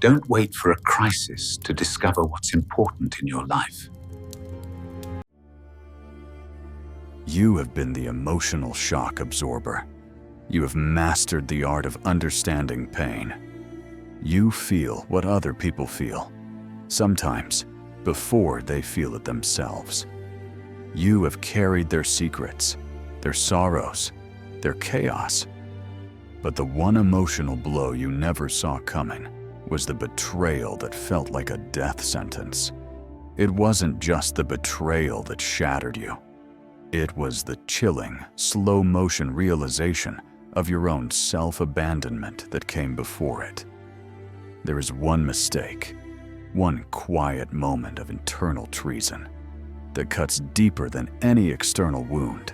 Don't wait for a crisis to discover what's important in your life. You have been the emotional shock absorber. You have mastered the art of understanding pain. You feel what other people feel, sometimes before they feel it themselves. You have carried their secrets, their sorrows, their chaos. But the one emotional blow you never saw coming was the betrayal that felt like a death sentence. It wasn't just the betrayal that shattered you. It was the chilling, slow-motion realization of your own self-abandonment that came before it. There is one mistake, one quiet moment of internal treason that cuts deeper than any external wound.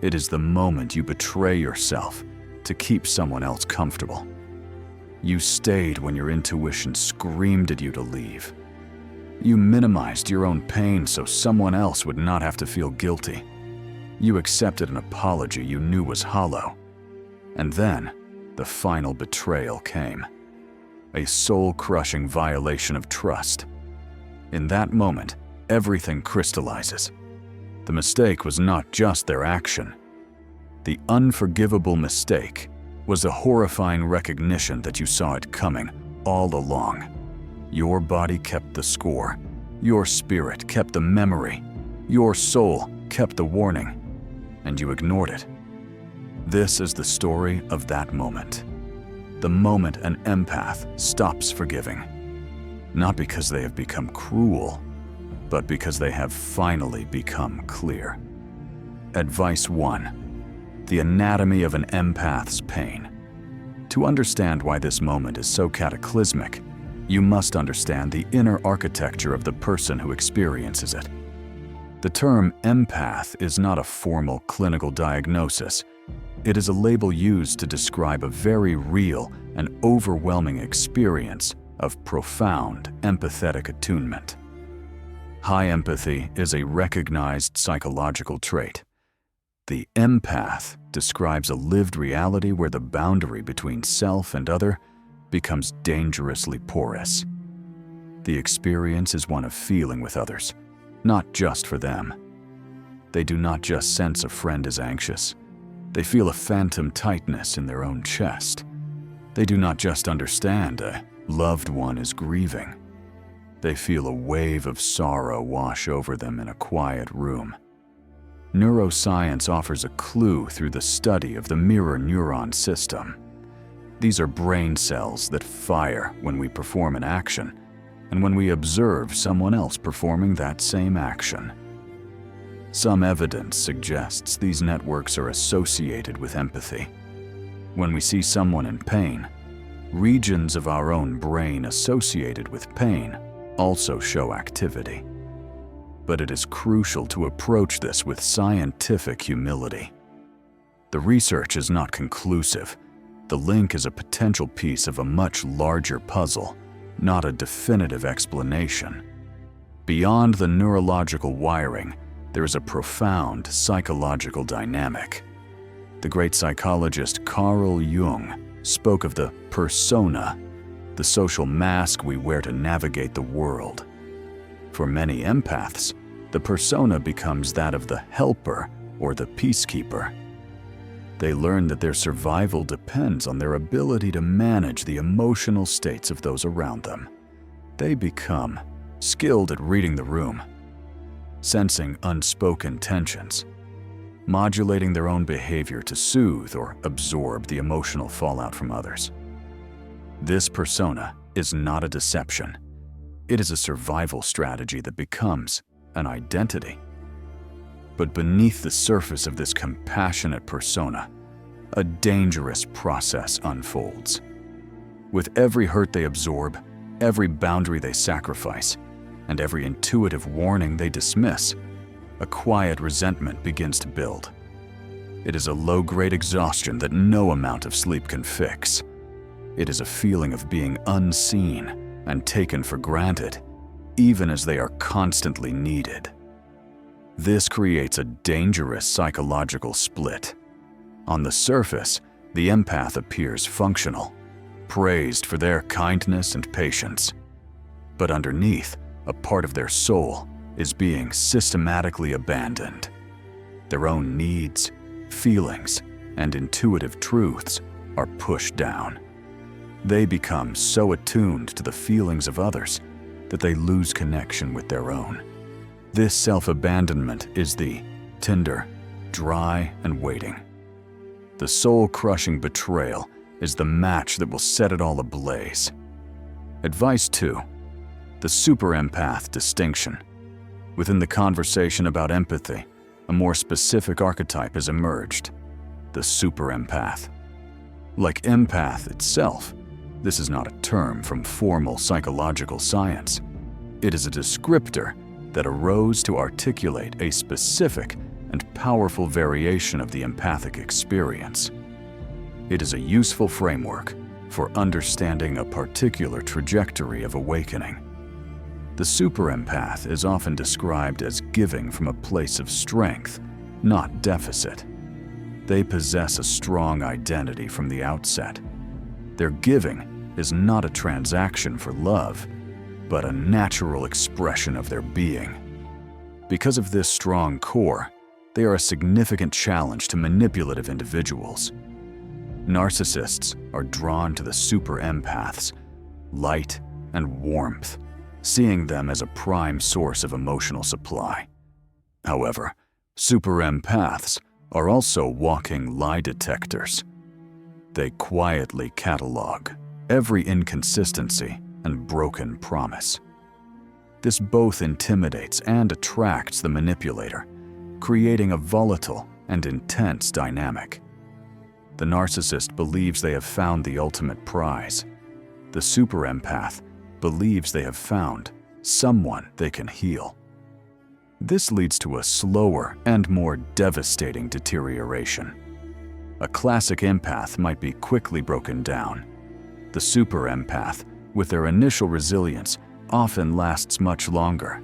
It is the moment you betray yourself to keep someone else comfortable. You stayed when your intuition screamed at you to leave. You minimized your own pain so someone else would not have to feel guilty. You accepted an apology you knew was hollow. And then, the final betrayal came. A soul-crushing violation of trust. In that moment, everything crystallizes. The mistake was not just their action. The unforgivable mistake was the horrifying recognition that you saw it coming all along. Your body kept the score. Your spirit kept the memory. Your soul kept the warning. And you ignored it. This is the story of that moment. The moment an empath stops forgiving. Not because they have become cruel, but because they have finally become clear. Advice 1. The anatomy of an empath's pain. To understand why this moment is so cataclysmic, you must understand the inner architecture of the person who experiences it. The term empath is not a formal clinical diagnosis. It is a label used to describe a very real and overwhelming experience of profound empathetic attunement. High empathy is a recognized psychological trait. The empath describes a lived reality where the boundary between self and other becomes dangerously porous. The experience is one of feeling with others, not just for them. They do not just sense a friend is anxious. They feel a phantom tightness in their own chest. They do not just understand a loved one is grieving. They feel a wave of sorrow wash over them in a quiet room. Neuroscience offers a clue through the study of the mirror neuron system. These are brain cells that fire when we perform an action and when we observe someone else performing that same action. Some evidence suggests these networks are associated with empathy. When we see someone in pain, regions of our own brain associated with pain also show activity. But it is crucial to approach this with scientific humility. The research is not conclusive. The link is a potential piece of a much larger puzzle, not a definitive explanation. Beyond the neurological wiring, there is a profound psychological dynamic. The great psychologist Carl Jung spoke of the persona, the social mask we wear to navigate the world. For many empaths, the persona becomes that of the helper or the peacekeeper. They learn that their survival depends on their ability to manage the emotional states of those around them. They become skilled at reading the room, sensing unspoken tensions, modulating their own behavior to soothe or absorb the emotional fallout from others. This persona is not a deception. It is a survival strategy that becomes an identity. But beneath the surface of this compassionate persona, a dangerous process unfolds. With every hurt they absorb, every boundary they sacrifice, and every intuitive warning they dismiss, a quiet resentment begins to build. It is a low-grade exhaustion that no amount of sleep can fix. It is a feeling of being unseen and taken for granted, even as they are constantly needed. This creates a dangerous psychological split. On the surface, the empath appears functional, praised for their kindness and patience. But underneath, a part of their soul is being systematically abandoned. Their own needs, feelings, and intuitive truths are pushed down. They become so attuned to the feelings of others that they lose connection with their own. This self-abandonment is the tender, dry, and waiting. The soul-crushing betrayal is the match that will set it all ablaze. Advice 2. The Super Empath distinction. Within the conversation about empathy, a more specific archetype has emerged: the Super Empath. Like empath itself, this is not a term from formal psychological science. It is a descriptor that arose to articulate a specific and powerful variation of the empathic experience. It is a useful framework for understanding a particular trajectory of awakening. The Super Empath is often described as giving from a place of strength, not deficit. They possess a strong identity from the outset. Their giving is not a transaction for love, but a natural expression of their being. Because of this strong core, they are a significant challenge to manipulative individuals. Narcissists are drawn to the Super Empath's light and warmth, seeing them as a prime source of emotional supply. However, Super Empaths are also walking lie detectors. They quietly catalog every inconsistency and broken promise. This both intimidates and attracts the manipulator, creating a volatile and intense dynamic. The narcissist believes they have found the ultimate prize. The Super Empath believes they have found someone they can heal. This leads to a slower and more devastating deterioration. A classic empath might be quickly broken down. The Super Empath, with their initial resilience, often lasts much longer.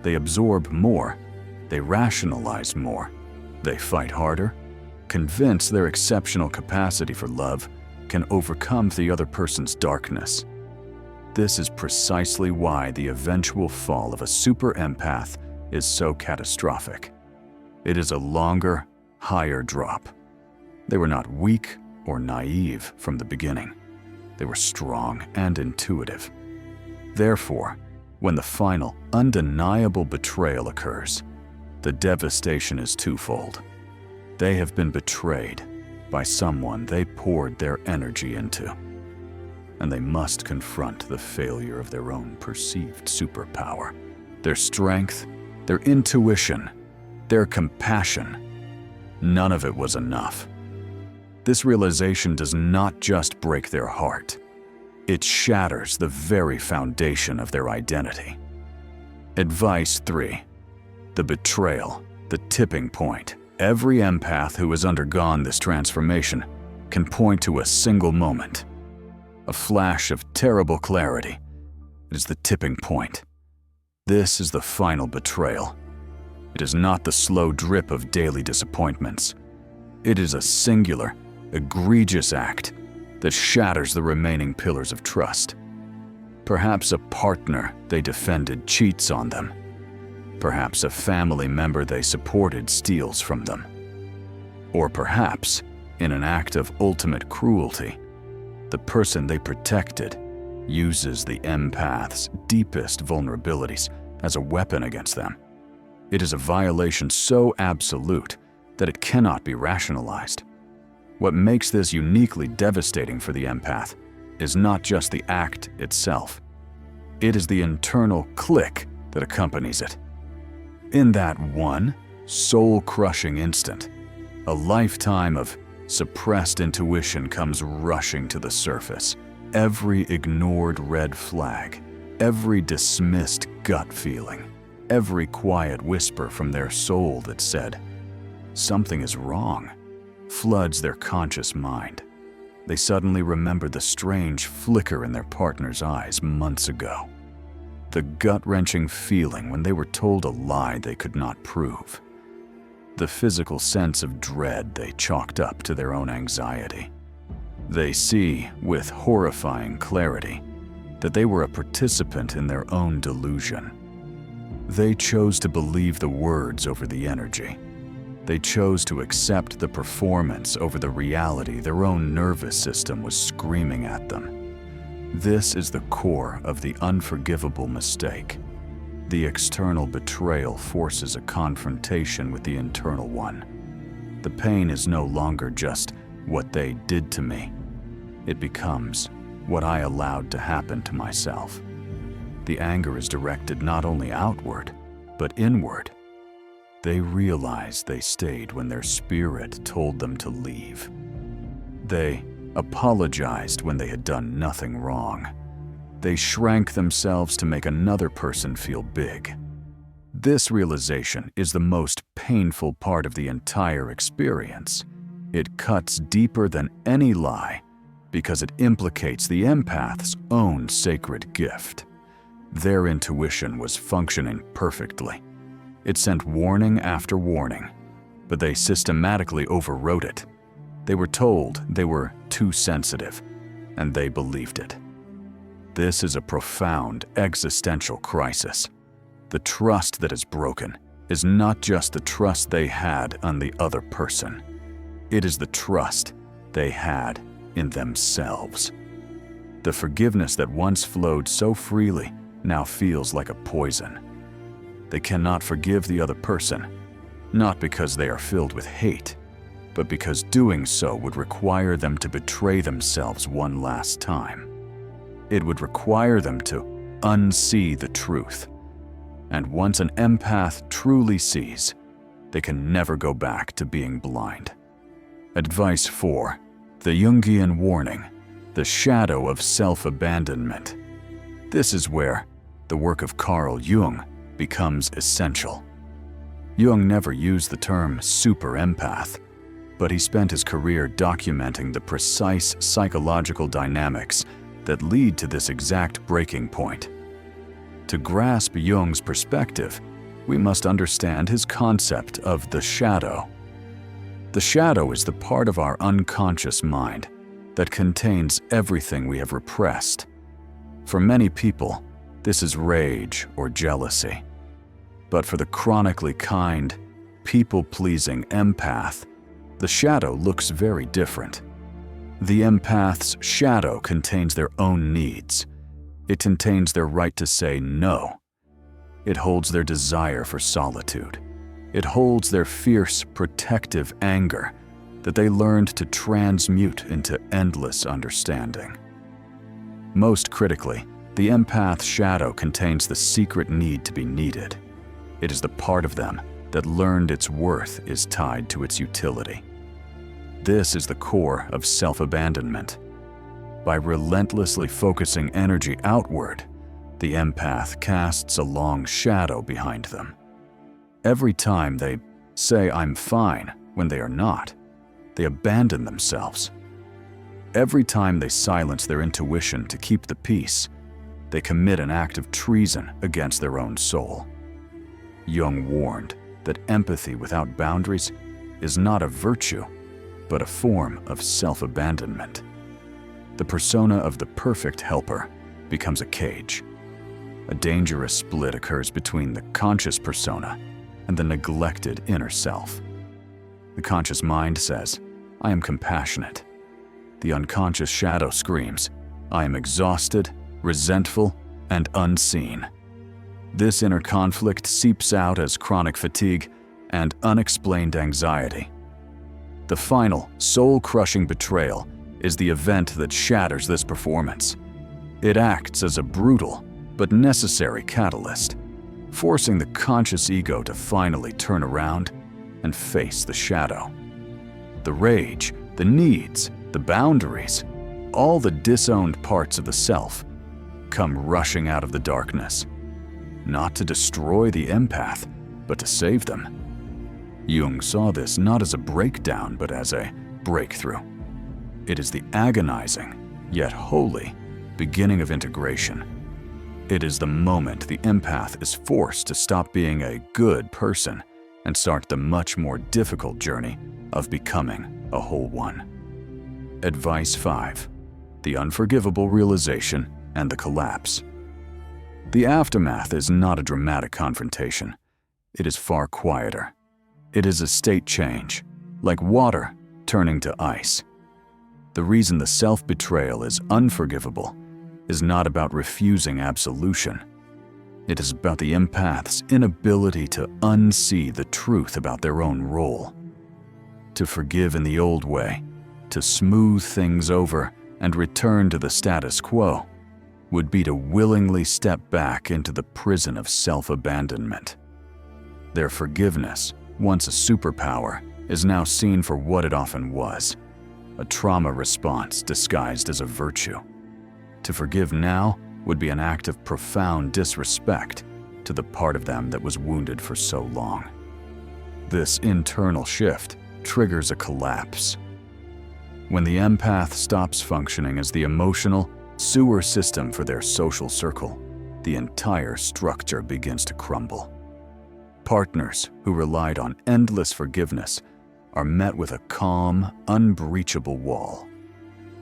They absorb more, they rationalize more, they fight harder, convinced their exceptional capacity for love can overcome the other person's darkness. This is precisely why the eventual fall of a Super Empath is so catastrophic. It is a longer, higher drop. They were not weak or naive from the beginning. They were strong and intuitive. Therefore, when the final, undeniable betrayal occurs, the devastation is twofold. They have been betrayed by someone they poured their energy into, and they must confront the failure of their own perceived superpower. Their strength, their intuition, their compassion, none of it was enough. This realization does not just break their heart, it shatters the very foundation of their identity. Advice 3. The betrayal, the tipping point. Every empath who has undergone this transformation can point to a single moment, a flash of terrible clarity. It is the tipping point. This is the final betrayal. It is not the slow drip of daily disappointments. It is a singular, egregious act that shatters the remaining pillars of trust. Perhaps a partner they defended cheats on them. Perhaps a family member they supported steals from them. Or perhaps, in an act of ultimate cruelty, the person they protected uses the empath's deepest vulnerabilities as a weapon against them. It is a violation so absolute that it cannot be rationalized. What makes this uniquely devastating for the empath is not just the act itself. It is the internal click that accompanies it. In that one, soul-crushing instant, a lifetime of suppressed intuition comes rushing to the surface. Every ignored red flag, every dismissed gut feeling, every quiet whisper from their soul that said, "Something is wrong," floods their conscious mind. They suddenly remember the strange flicker in their partner's eyes months ago. The gut-wrenching feeling when they were told a lie they could not prove. The physical sense of dread they chalked up to their own anxiety. They see, with horrifying clarity, that they were a participant in their own delusion. They chose to believe the words over the energy. They chose to accept the performance over the reality their own nervous system was screaming at them. This is the core of the unforgivable mistake. The external betrayal forces a confrontation with the internal one. The pain is no longer just what they did to me. It becomes what I allowed to happen to myself. The anger is directed not only outward, but inward. They realize they stayed when their spirit told them to leave. They apologized when they had done nothing wrong. They shrank themselves to make another person feel big. This realization is the most painful part of the entire experience. It cuts deeper than any lie because it implicates the empath's own sacred gift. Their intuition was functioning perfectly. It sent warning after warning, but they systematically overrode it. They were told they were too sensitive, and they believed it. This is a profound existential crisis. The trust that is broken is not just the trust they had on the other person. It is the trust they had in themselves. The forgiveness that once flowed so freely now feels like a poison. They cannot forgive the other person, not because they are filled with hate, but because doing so would require them to betray themselves one last time. It would require them to unsee the truth. And once an empath truly sees, they can never go back to being blind. Advice 4. The Jungian warning, the shadow of self-abandonment. This is where the work of Carl Jung becomes essential. Jung never used the term super empath, but he spent his career documenting the precise psychological dynamics that lead to this exact breaking point. To grasp Jung's perspective, we must understand his concept of the shadow. The shadow is the part of our unconscious mind that contains everything we have repressed. For many people, this is rage or jealousy. But for the chronically kind, people-pleasing empath, the shadow looks very different. The empath's shadow contains their own needs. It contains their right to say no. It holds their desire for solitude. It holds their fierce, protective anger that they learned to transmute into endless understanding. Most critically, the empath's shadow contains the secret need to be needed. It is the part of them that learned its worth is tied to its utility. This is the core of self-abandonment. By relentlessly focusing energy outward, the empath casts a long shadow behind them. Every time they say "I'm fine" when they are not, they abandon themselves. Every time they silence their intuition to keep the peace, they commit an act of treason against their own soul. Jung warned that empathy without boundaries is not a virtue, but a form of self-abandonment. The persona of the perfect helper becomes a cage. A dangerous split occurs between the conscious persona and the neglected inner self. The conscious mind says, "I am compassionate." The unconscious shadow screams, "I am exhausted, resentful, and unseen." This inner conflict seeps out as chronic fatigue and unexplained anxiety. The final, soul-crushing betrayal is the event that shatters this performance. It acts as a brutal but necessary catalyst, forcing the conscious ego to finally turn around and face the shadow. The rage, the needs, the boundaries, all the disowned parts of the self come rushing out of the darkness, not to destroy the empath, but to save them. Jung saw this not as a breakdown, but as a breakthrough. It is the agonizing, yet holy, beginning of integration. It is the moment the empath is forced to stop being a good person and start the much more difficult journey of becoming a whole one. Advice 5. The unforgivable realization and the collapse. The aftermath is not a dramatic confrontation. It is far quieter. It is a state change, like water turning to ice. The reason the self-betrayal is unforgivable is not about refusing absolution. It is about the empath's inability to unsee the truth about their own role. To forgive in the old way, to smooth things over and return to the status quo, would be to willingly step back into the prison of self-abandonment. Their forgiveness, once a superpower, is now seen for what it often was, a trauma response disguised as a virtue. To forgive now would be an act of profound disrespect to the part of them that was wounded for so long. This internal shift triggers a collapse. When the empath stops functioning as the emotional sewer system for their social circle, the entire structure begins to crumble. Partners who relied on endless forgiveness are met with a calm, unbreachable wall.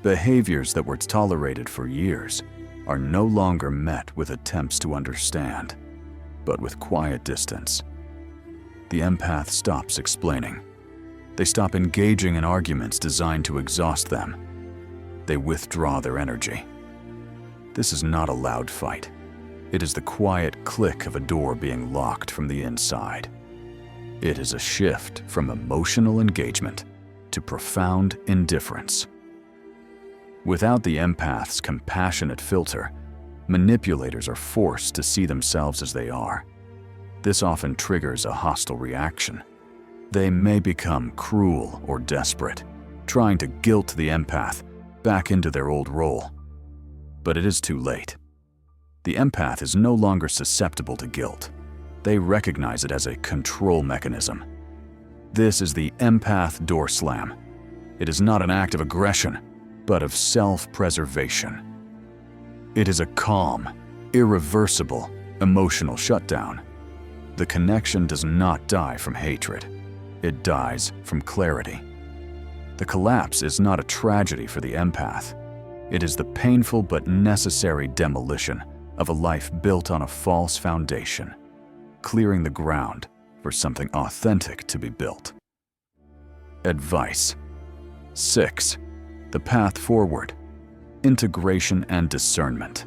Behaviors that were tolerated for years are no longer met with attempts to understand, but with quiet distance. The empath stops explaining. They stop engaging in arguments designed to exhaust them. They withdraw their energy. This is not a loud fight. It is the quiet click of a door being locked from the inside. It is a shift from emotional engagement to profound indifference. Without the empath's compassionate filter, manipulators are forced to see themselves as they are. This often triggers a hostile reaction. They may become cruel or desperate, trying to guilt the empath back into their old role. But it is too late. The empath is no longer susceptible to guilt. They recognize it as a control mechanism. This is the empath door slam. It is not an act of aggression, but of self-preservation. It is a calm, irreversible, emotional shutdown. The connection does not die from hatred. It dies from clarity. The collapse is not a tragedy for the empath. It is the painful but necessary demolition of a life built on a false foundation, clearing the ground for something authentic to be built. Advice 6. The path forward. Integration and discernment.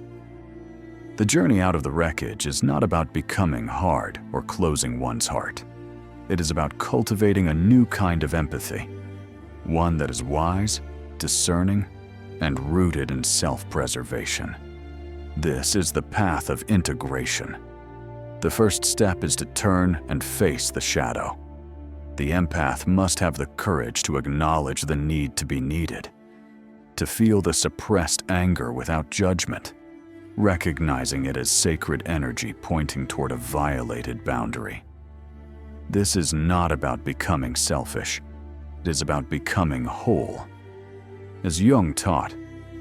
The journey out of the wreckage is not about becoming hard or closing one's heart. It is about cultivating a new kind of empathy, one that is wise, discerning, and rooted in self-preservation. This is the path of integration. The first step is to turn and face the shadow. The empath must have the courage to acknowledge the need to be needed, to feel the suppressed anger without judgment, recognizing it as sacred energy pointing toward a violated boundary. This is not about becoming selfish. It is about becoming whole. As Jung taught,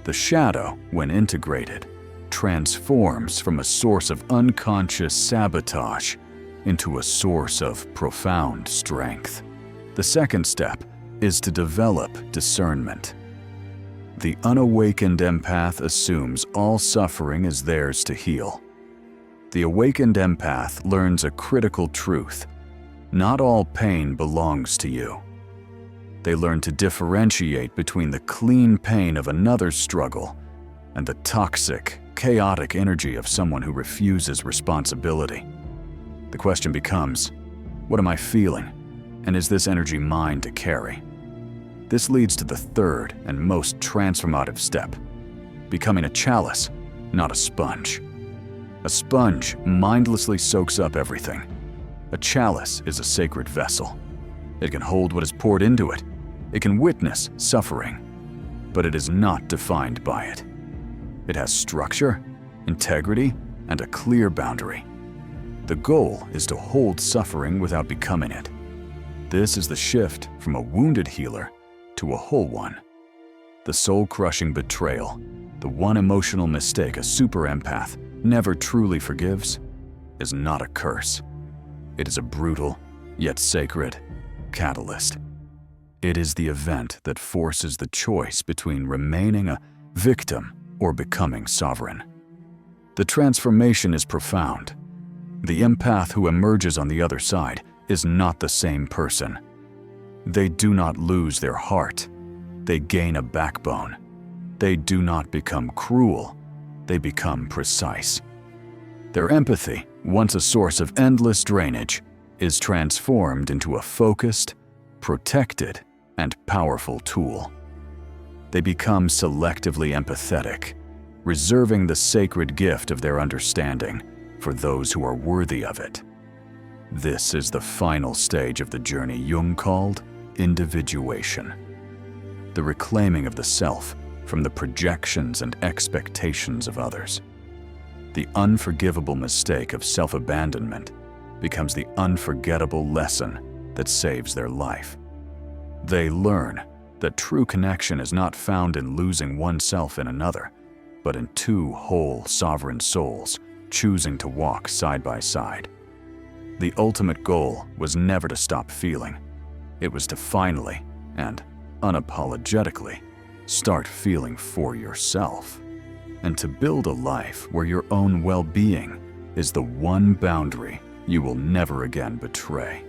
the shadow, when integrated, transforms from a source of unconscious sabotage into a source of profound strength. The second step is to develop discernment. The unawakened empath assumes all suffering is theirs to heal. The awakened empath learns a critical truth. Not all pain belongs to you. They learn to differentiate between the clean pain of another's struggle and the toxic, chaotic energy of someone who refuses responsibility. The question becomes, what am I feeling? And is this energy mine to carry? This leads to the third and most transformative step, becoming a chalice, not a sponge. A sponge mindlessly soaks up everything. A chalice is a sacred vessel. It can hold what is poured into it. It can witness suffering, but it is not defined by it. It has structure, integrity, and a clear boundary. The goal is to hold suffering without becoming it. This is the shift from a wounded healer to a whole one. The soul-crushing betrayal, the one emotional mistake a super empath never truly forgives, is not a curse. It is a brutal, yet sacred, catalyst. It is the event that forces the choice between remaining a victim or becoming sovereign. The transformation is profound. The empath who emerges on the other side is not the same person. They do not lose their heart. They gain a backbone. They do not become cruel. They become precise. Their empathy, once a source of endless drainage, is transformed into a focused, protected, and powerful tool. They become selectively empathetic, reserving the sacred gift of their understanding for those who are worthy of it. This is the final stage of the journey Jung called individuation, the reclaiming of the self from the projections and expectations of others. The unforgivable mistake of self-abandonment becomes the unforgettable lesson that saves their life. They learn that true connection is not found in losing oneself in another, but in two whole sovereign souls choosing to walk side by side. The ultimate goal was never to stop feeling. It was to finally, and unapologetically, start feeling for yourself, and to build a life where your own well-being is the one boundary you will never again betray.